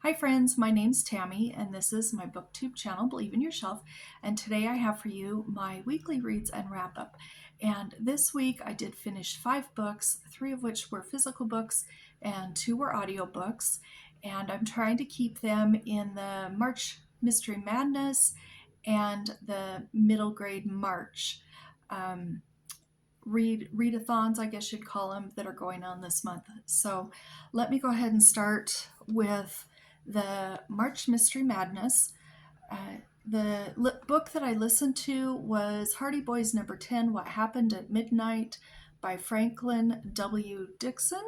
Hi friends, my name's Tammy and this is my booktube channel, Believe in Yourself, and today I have for you my weekly reads and wrap up. And this week I did finish 5 books, 3 of which were physical books and 2 were audiobooks, and I'm trying to keep them in the March Mystery Madness and the middle grade March readathons, I guess you'd call them, that are going on this month. So let me go ahead and start with the March Mystery Madness. The book that I listened to was Hardy Boys number 10, What Happened at Midnight by Franklin W. Dixon.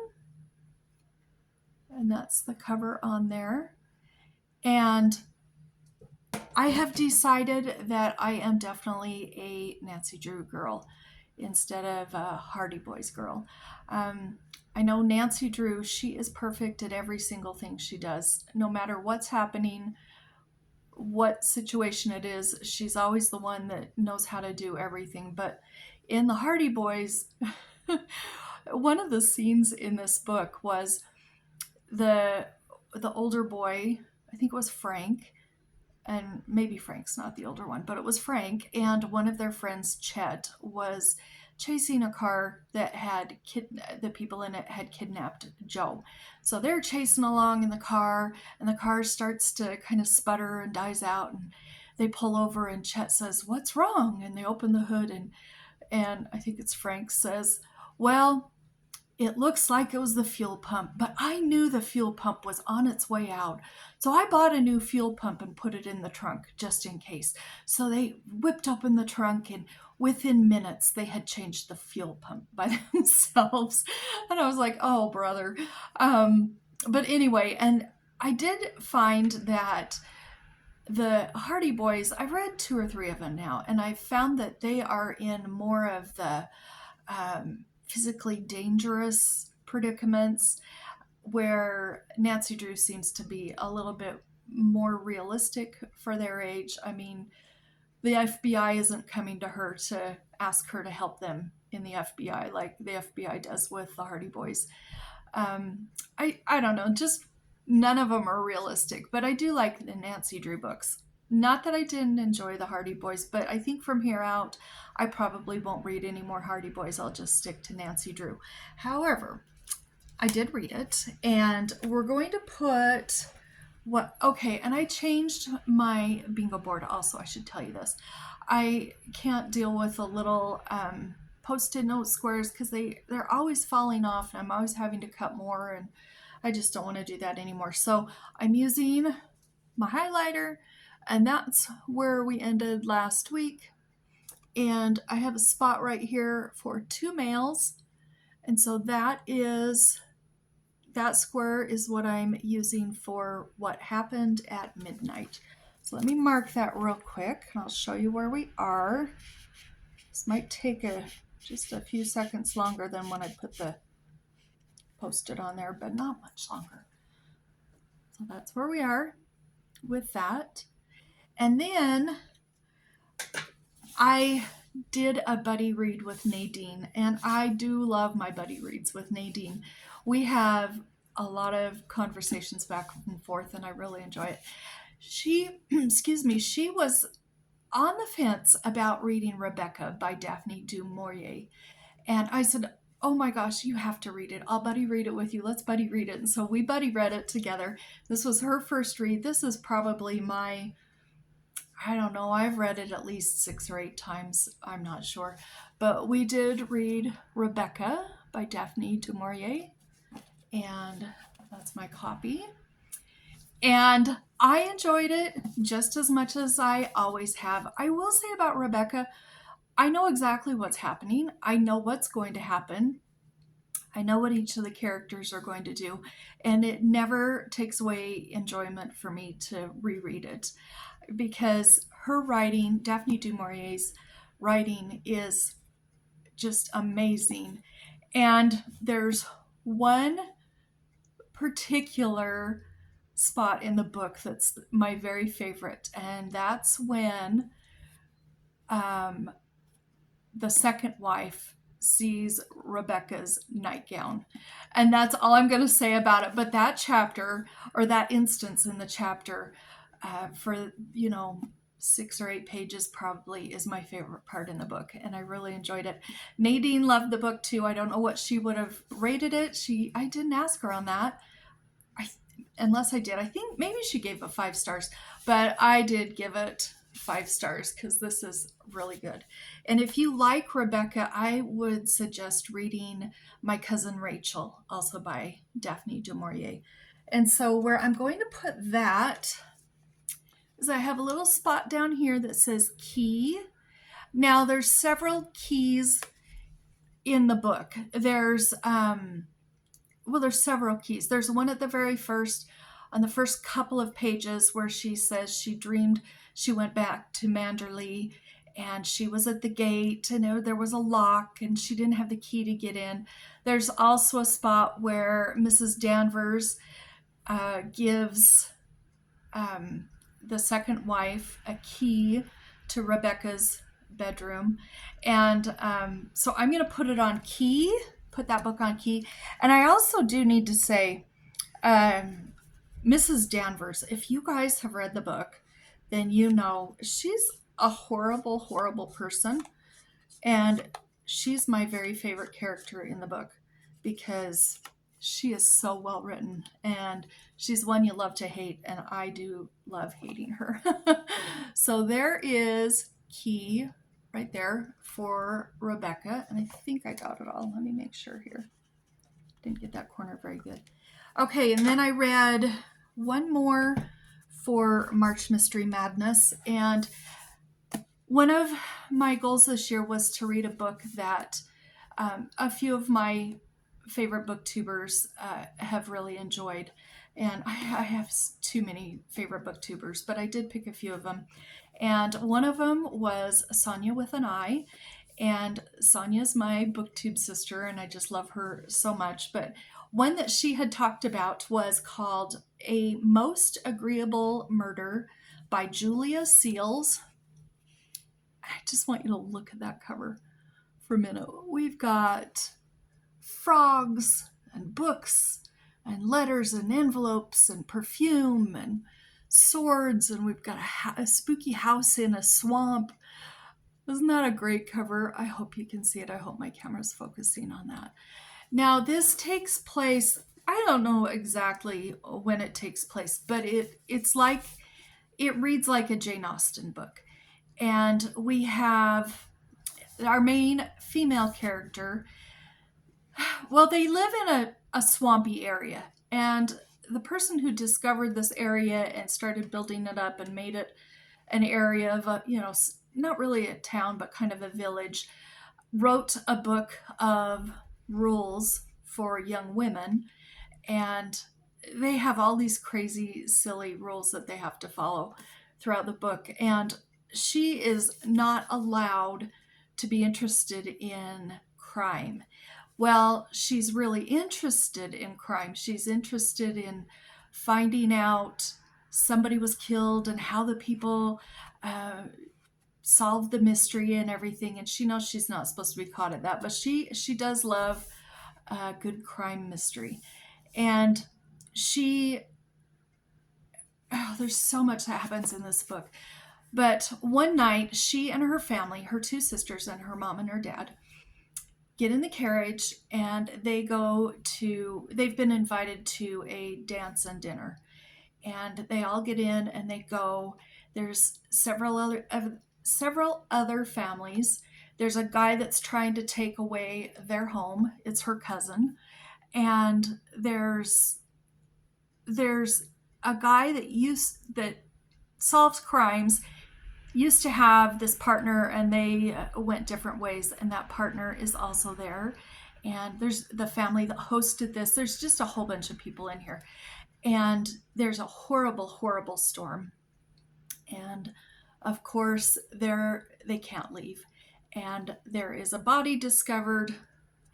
And that's the cover on there. And I have decided that I am definitely a Nancy Drew girl instead of a Hardy Boys girl. I know Nancy Drew, she is perfect at every single thing she does. No matter what's happening, what situation it is, she's always the one that knows how to do everything. But in the Hardy Boys, one of the scenes in this book was the older boy, I think it was Frank, and maybe Frank's not the older one, but it was Frank, and one of their friends, Chet, was chasing a car that had the people in it had kidnapped Joe. So they're chasing along in the car, and the car starts to kind of sputter and dies out, and they pull over, and Chet says, "What's wrong?" And they open the hood, and I think it's Frank says, "Well, it looks like it was the fuel pump, but I knew the fuel pump was on its way out. So I bought a new fuel pump and put it in the trunk just in case." So they whipped open the trunk, and within minutes they had changed the fuel pump by themselves. And I was like, oh, brother. But anyway, and I did find that the Hardy Boys, I've read 2 or 3 of them now, and I found that they are in more of the physically dangerous predicaments, where Nancy Drew seems to be a little bit more realistic for their age. I mean, the FBI isn't coming to her to ask her to help them in the FBI like the FBI does with the Hardy Boys. I don't know, just none of them are realistic, but I do like the Nancy Drew books. Not that I didn't enjoy the Hardy Boys, but I think from here out, I probably won't read any more Hardy Boys. I'll just stick to Nancy Drew. However, I did read it, and we're going to put okay, and I changed my bingo board also. I should tell you this. I can't deal with the little post-it note squares because they're always falling off, and I'm always having to cut more, and I just don't want to do that anymore. So I'm using my highlighter, and that's where we ended last week. And I have a spot right here for 2 males, and so that square is what I'm using for What Happened at Midnight. So let me mark that real quick, and I'll show you where we are. This might take just a few seconds longer than when I put the post-it on there, but not much longer. So that's where we are with that. And then I did a buddy read with Nadine, and I do love my buddy reads with Nadine. We have a lot of conversations back and forth, and I really enjoy it. She, excuse me, she was on the fence about reading Rebecca by Daphne du Maurier, and I said, "Oh my gosh, you have to read it. I'll buddy read it with you. Let's buddy read it." And so we buddy read it together. This was her first read. This is probably my, I don't know, I've read it at least 6 or 8 times. I'm not sure. But we did read Rebecca by Daphne du Maurier, and that's my copy. And I enjoyed it just as much as I always have. I will say about Rebecca, I know exactly what's happening. I know what's going to happen. I know what each of the characters are going to do, and it never takes away enjoyment for me to reread it, because her writing, Daphne du Maurier's writing, is just amazing. And there's one particular spot in the book that's my very favorite, and that's when the second wife sees Rebecca's nightgown. And that's all I'm going to say about it. But that chapter, or that instance in the chapter, for, 6 or 8 pages probably is my favorite part in the book, and I really enjoyed it. Nadine loved the book too. I don't know what she would have rated it. I didn't ask her on that. Unless I did. I think maybe she gave it 5 stars, but I did give it 5 stars because this is really good. And if you like Rebecca, I would suggest reading My Cousin Rachel, also by Daphne du Maurier. And so where I'm going to put that is I have a little spot down here that says key. Now there's several keys in the book. There's several keys. There's one at the very first, on the first couple of pages, where she says she dreamed she went back to Manderley and she was at the gate and there was a lock and she didn't have the key to get in. There's also a spot where Mrs. Danvers gives the second wife a key to Rebecca's bedroom. And so I'm going to put it on key, put that book on key. And I also do need to say, Mrs. Danvers, if you guys have read the book, then you know she's a horrible, horrible person. And she's my very favorite character in the book because she is so well written and she's one you love to hate, and I do love hating her. So there is key right there for Rebecca, and I think I got it all. Let me make sure here. Didn't get that corner very good. Okay, and then I read one more for March Mystery Madness, and one of my goals this year was to read a book that a few of my favorite booktubers have really enjoyed. And I have too many favorite booktubers, but I did pick a few of them. And one of them was Sonia with an I. And Sonia's my booktube sister, and I just love her so much. But one that she had talked about was called A Most Agreeable Murder by Julia Seals. I just want you to look at that cover for a minute. We've got frogs and books and letters and envelopes and perfume and swords, and we've got a spooky house in a swamp. Isn't that a great cover? I hope you can see it. I hope my camera's focusing on that. Now this takes place, I don't know exactly when it takes place, but it reads like a Jane Austen book. And we have our main female character. Well, they live in a swampy area, and the person who discovered this area and started building it up and made it an area of not really a town, but kind of a village, wrote a book of rules for young women, and they have all these crazy, silly rules that they have to follow throughout the book. And she is not allowed to be interested in crime. Well, she's really interested in crime. She's interested in finding out somebody was killed and how the people solved the mystery and everything. And she knows she's not supposed to be caught at that, but she does love a good crime mystery. And there's so much that happens in this book. But one night, she and her family, her 2 sisters and her mom and her dad, get in the carriage and they've been invited to a dance and dinner. And they all get in and they go. There's several other families. There's a guy that's trying to take away their home. It's her cousin. And there's a guy that solves crimes, used to have this partner, and they went different ways, and that partner is also there. And there's the family that hosted this. There's just a whole bunch of people in here. And there's a horrible, horrible storm. And of course, they can't leave. And there is a body discovered,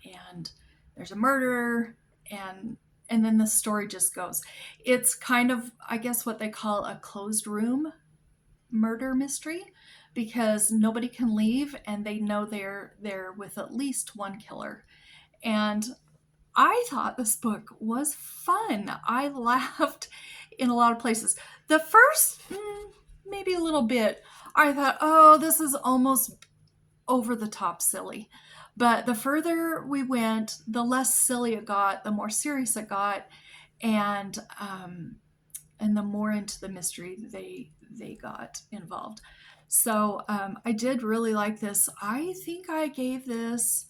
and there's a murderer, and then the story just goes. It's kind of, I guess, what they call a closed room murder mystery, because nobody can leave and they know they're there with at least one killer. And I thought this book was fun. I laughed in a lot of places. The first, maybe a little bit, I thought, oh, this is almost over the top silly. But the further we went, the less silly it got, the more serious it got, and the more into the mystery they got involved. So I did really like this. I think I gave this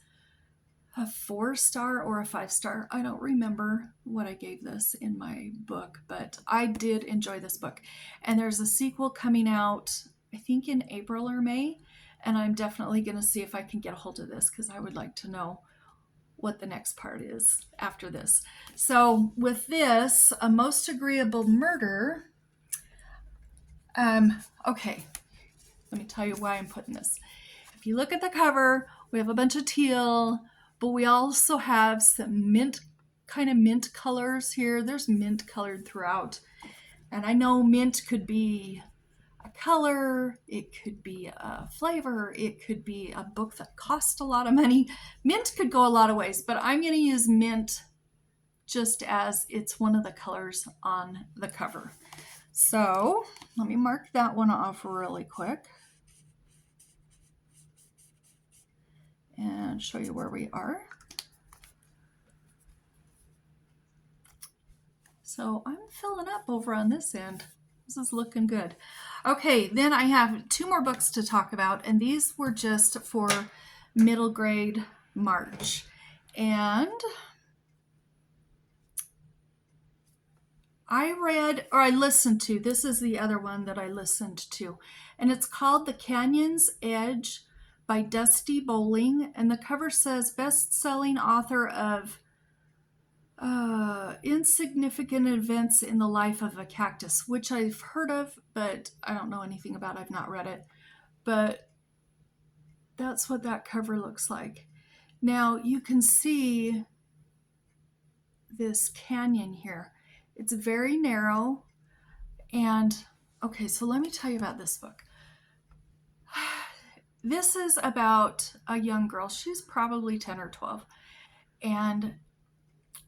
a 4-star or a 5-star. I don't remember what I gave this in my book, but I did enjoy this book. And there's a sequel coming out, I think in April or May, and I'm definitely going to see if I can get a hold of this because I would like to know what the next part is after this. So with this, A Most Agreeable Murder, okay, let me tell you why I'm putting this. If you look at the cover, we have a bunch of teal, but we also have some mint colors here. There's mint colored throughout. And I know mint could be a color, it could be a flavor, it could be a book that cost a lot of money. Mint could go a lot of ways, but I'm going to use mint just as it's one of the colors on the cover. So let me mark that one off really quick and show you where we are. So I'm filling up over on this end. This is looking good. Okay, then I have 2 more books to talk about, and these were just for middle grade March. And I listened to, this is the other one that I listened to, and it's called The Canyon's Edge by Dusti Bowling, and the cover says best-selling author of Insignificant Events in the Life of a Cactus, which I've heard of, but I don't know anything about. I've not read it, but that's what that cover looks like. Now you can see this canyon here. It's very narrow, and okay, so let me tell you about this book. This is about a young girl. She's probably 10 or 12, and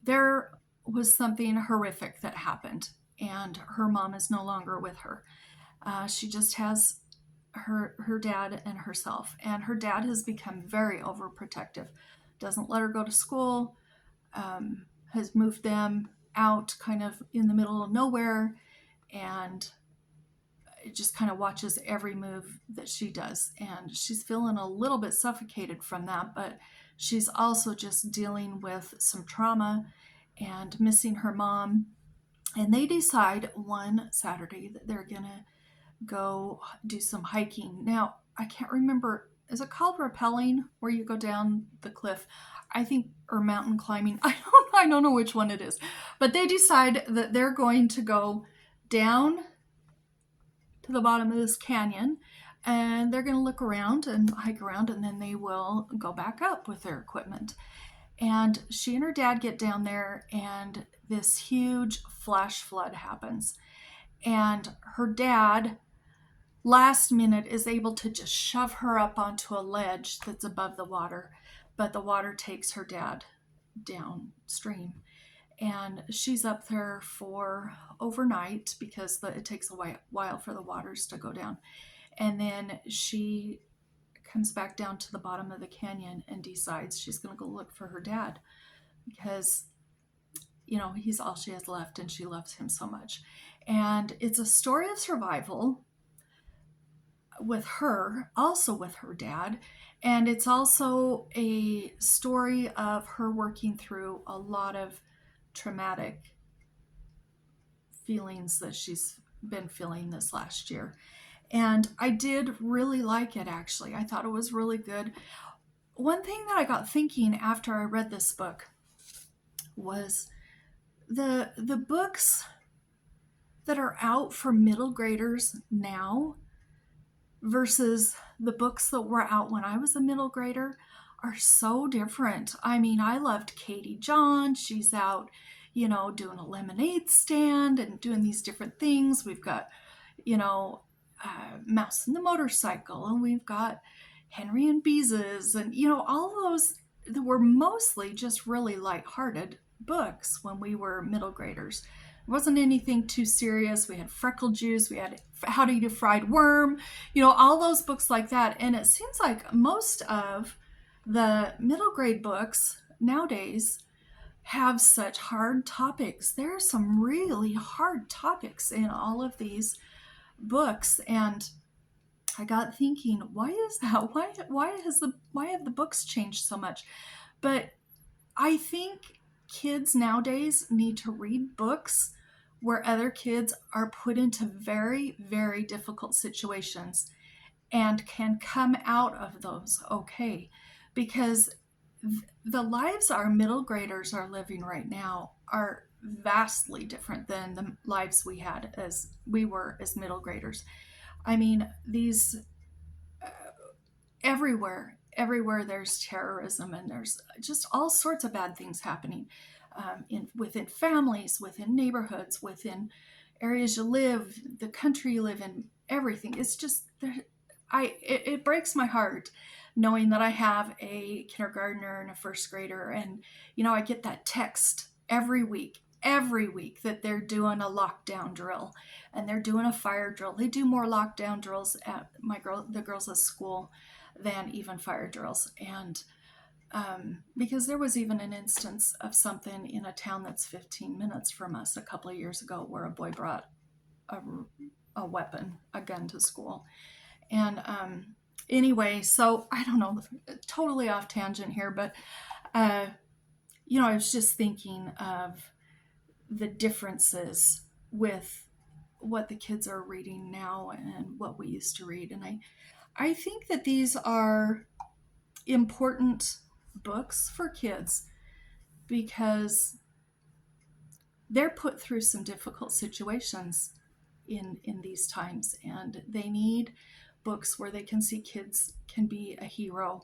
there was something horrific that happened, and her mom is no longer with her. She just has her dad and herself, and her dad has become very overprotective, doesn't let her go to school, has moved them out kind of in the middle of nowhere, and it just kind of watches every move that she does. And she's feeling a little bit suffocated from that, but she's also just dealing with some trauma and missing her mom. And they decide one Saturday that they're going to go do some hiking. Now, I can't remember, is it called rappelling, where you go down the cliff? I think, or mountain climbing. I don't know which one it is. But they decide that they're going to go down to the bottom of this canyon, and they're going to look around and hike around, and then they will go back up with their equipment. And she and her dad get down there, and this huge flash flood happens. And her dad, last minute, is able to just shove her up onto a ledge that's above the water, but the water takes her dad downstream. And she's up there for overnight because it takes a while for the waters to go down. And then she comes back down to the bottom of the canyon and decides she's going to go look for her dad because, he's all she has left and she loves him so much. And it's a story of survival with her, also with her dad. And it's also a story of her working through a lot of traumatic feelings that she's been feeling this last year. And I did really like it, actually. I thought it was really good. One thing that I got thinking after I read this book was the books that are out for middle graders now versus the books that were out when I was a middle grader are so different. I mean, I loved Katie John. She's out, doing a lemonade stand and doing these different things. We've got, Mouse and the Motorcycle, and we've got Henry and Beezus, and all those that were mostly just really lighthearted books when we were middle graders. It wasn't anything too serious. We had Freckle Juice, we had How to Eat a Fried Worm, all those books like that. And it seems like most of the middle grade books nowadays have such hard topics. There are some really hard topics in all of these books, and I got thinking, why is that? Why have the books changed so much? But I think kids nowadays need to read books where other kids are put into very, very difficult situations and can come out of those okay. Because the lives our middle graders are living right now are vastly different than the lives we had as middle graders. I mean, these everywhere there's terrorism, and there's just all sorts of bad things happening within families, within neighborhoods, within areas you live, the country you live in, everything. It's just it breaks my heart knowing that I have a kindergartner and a first grader, and I get that text every week that they're doing a lockdown drill and they're doing a fire drill. They do more lockdown drills at the girls at school than even fire drills. And because there was even an instance of something in a town that's 15 minutes from us a couple of years ago where a boy brought a weapon, a gun to school. And anyway, so I don't know, totally off tangent here, but I was just thinking of the differences with what the kids are reading now and what we used to read. And I think that these are important books for kids because they're put through some difficult situations in these times, and they need books where they can see kids can be a hero,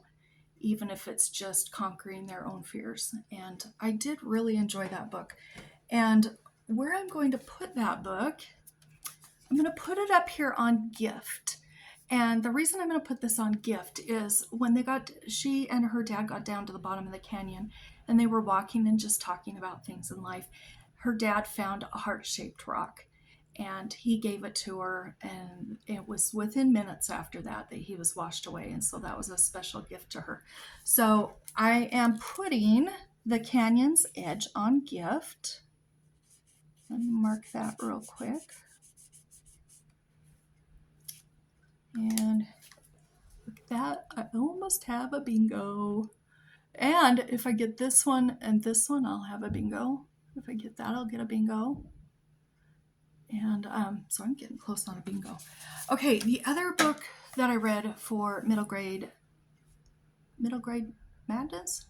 even if it's just conquering their own fears. And I did really enjoy that book. And where I'm going to put that book, I'm going to put it up here on gift. And the reason I'm going to put this on gift is when she and her dad got down to the bottom of the canyon and they were walking and just talking about things in life, her dad found a heart-shaped rock and he gave it to her, and it was within minutes after that he was washed away. And so that was a special gift to her. So I am putting The Canyon's Edge on gift. Let me mark that real quick. And look at that, I almost have a bingo. And if I get this one and this one, I'll have a bingo. If I get that, I'll get a bingo. And so I'm getting close on a bingo. Okay, the other book that I read for middle grade madness,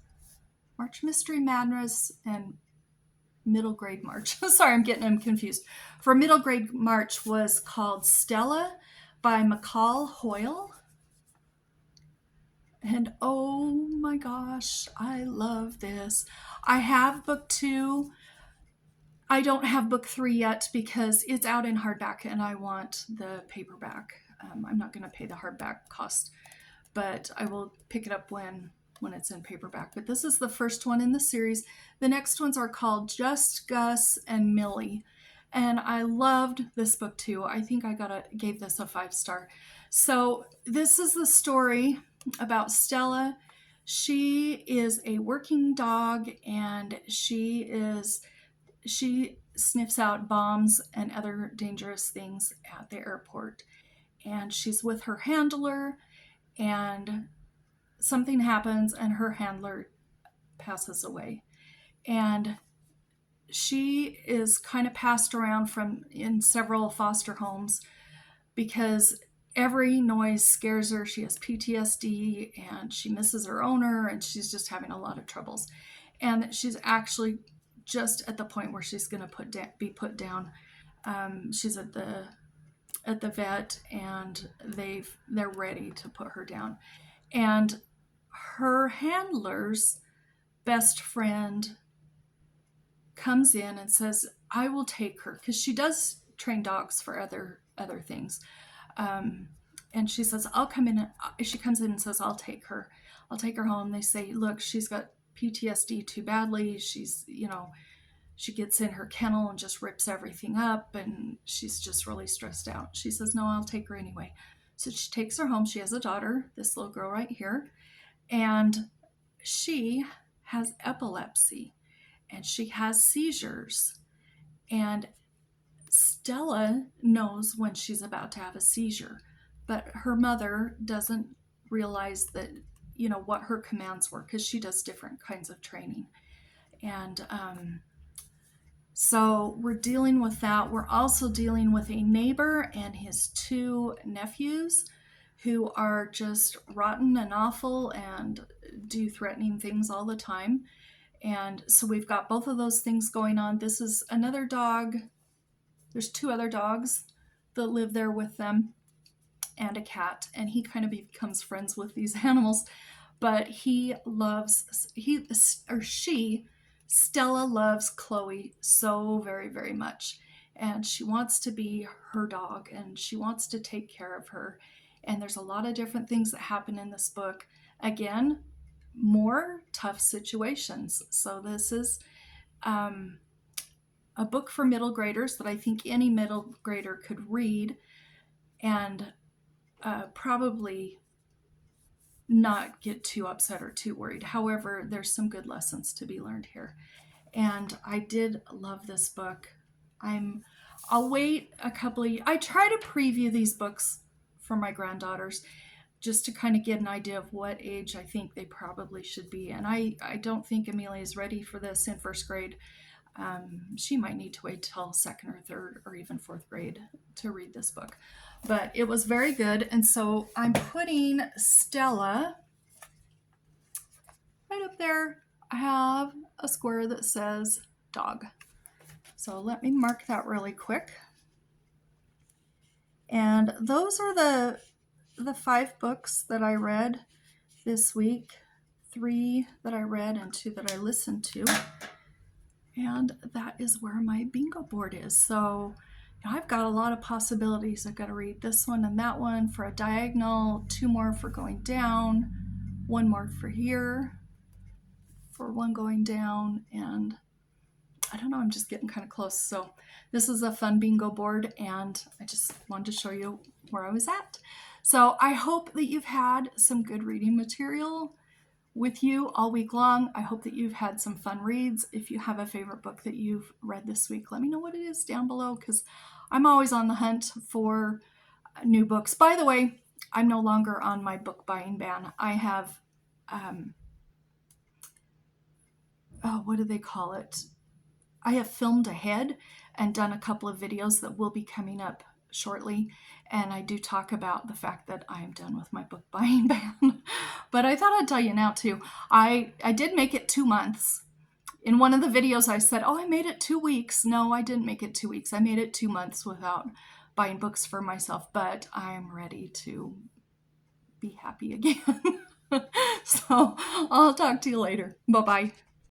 March Mystery Madness, and middle grade March. Sorry, I'm getting them confused. For middle grade March was called Stella by McCall Hale. And oh my gosh, I love this. I have book 2. I don't have book 3 yet because it's out in hardback and I want the paperback. I'm not going to pay the hardback cost, but I will pick it up when it's in paperback. But this is the first one in the series. The next ones are called Just Gus and Millie. And I loved this book too. I think I gave this a 5-star. So this is the story about Stella. She is a working dog, and she sniffs out bombs and other dangerous things at the airport. And she's with her handler, and something happens and her handler passes away. And she is kind of passed around in several foster homes because every noise scares her. She has PTSD and she misses her owner, and she's just having a lot of troubles. And she's actually just at the point where she's going to be put down. She's at the vet, and they're ready to put her down. And her handler's best friend comes in and says, I will take her, because she does train dogs for other things. And she says, I'll come in. She comes in and says, I'll take her home. They say, look, she's got PTSD too badly. She's, she gets in her kennel and just rips everything up, and she's just really stressed out. She says, no, I'll take her anyway. So she takes her home. She has a daughter, this little girl right here, and she has epilepsy and she has seizures. And Stella knows when she's about to have a seizure, but her mother doesn't realize that, what her commands were, because she does different kinds of training. And so we're dealing with that. We're also dealing with a neighbor and his 2 nephews who are just rotten and awful and do threatening things all the time. And so we've got both of those things going on. This is another dog. There's 2 other dogs that live there with them and a cat, and he kind of becomes friends with these animals. But Stella loves Chloe so very, very much. And she wants to be her dog, and she wants to take care of her. And there's a lot of different things that happen in this book. Again, more tough situations. So this is a book for middle graders that I think any middle grader could read and probably not get too upset or too worried. However, there's some good lessons to be learned here. And I did love this book. I'll wait a couple of years. I try to preview these books for my granddaughters just to kind of get an idea of what age I think they probably should be. And I don't think Amelia is ready for this in 1st grade. She might need to wait till 2nd or 3rd or even 4th grade to read this book. But it was very good. And so I'm putting Stella right up there. I have a square that says dog. So let me mark that really quick. And those are the 5 books that I read this week. 3 that I read and 2 that I listened to. And that is where my bingo board is. So I've got a lot of possibilities. I've got to read this one and that one for a diagonal, 2 more for going down, 1 more for here for one going down, and I don't know, I'm just getting kind of close. So this is a fun bingo board, and I just wanted to show you where I was at. So I hope that you've had some good reading material with you all week long. I hope that you've had some fun reads. If you have a favorite book that you've read this week, let me know what it is down below, because I'm always on the hunt for new books. By the way, I'm no longer on my book buying ban. I have, what do they call it? I have filmed ahead and done a couple of videos that will be coming up shortly, and I do talk about the fact that I am done with my book buying ban. But I thought I'd tell you now too. I did make it 2 months. In one of the videos I said, I made it 2 weeks. No, I didn't make it 2 weeks. I made it 2 months without buying books for myself, but I'm ready to be happy again. So I'll talk to you later. Bye-bye.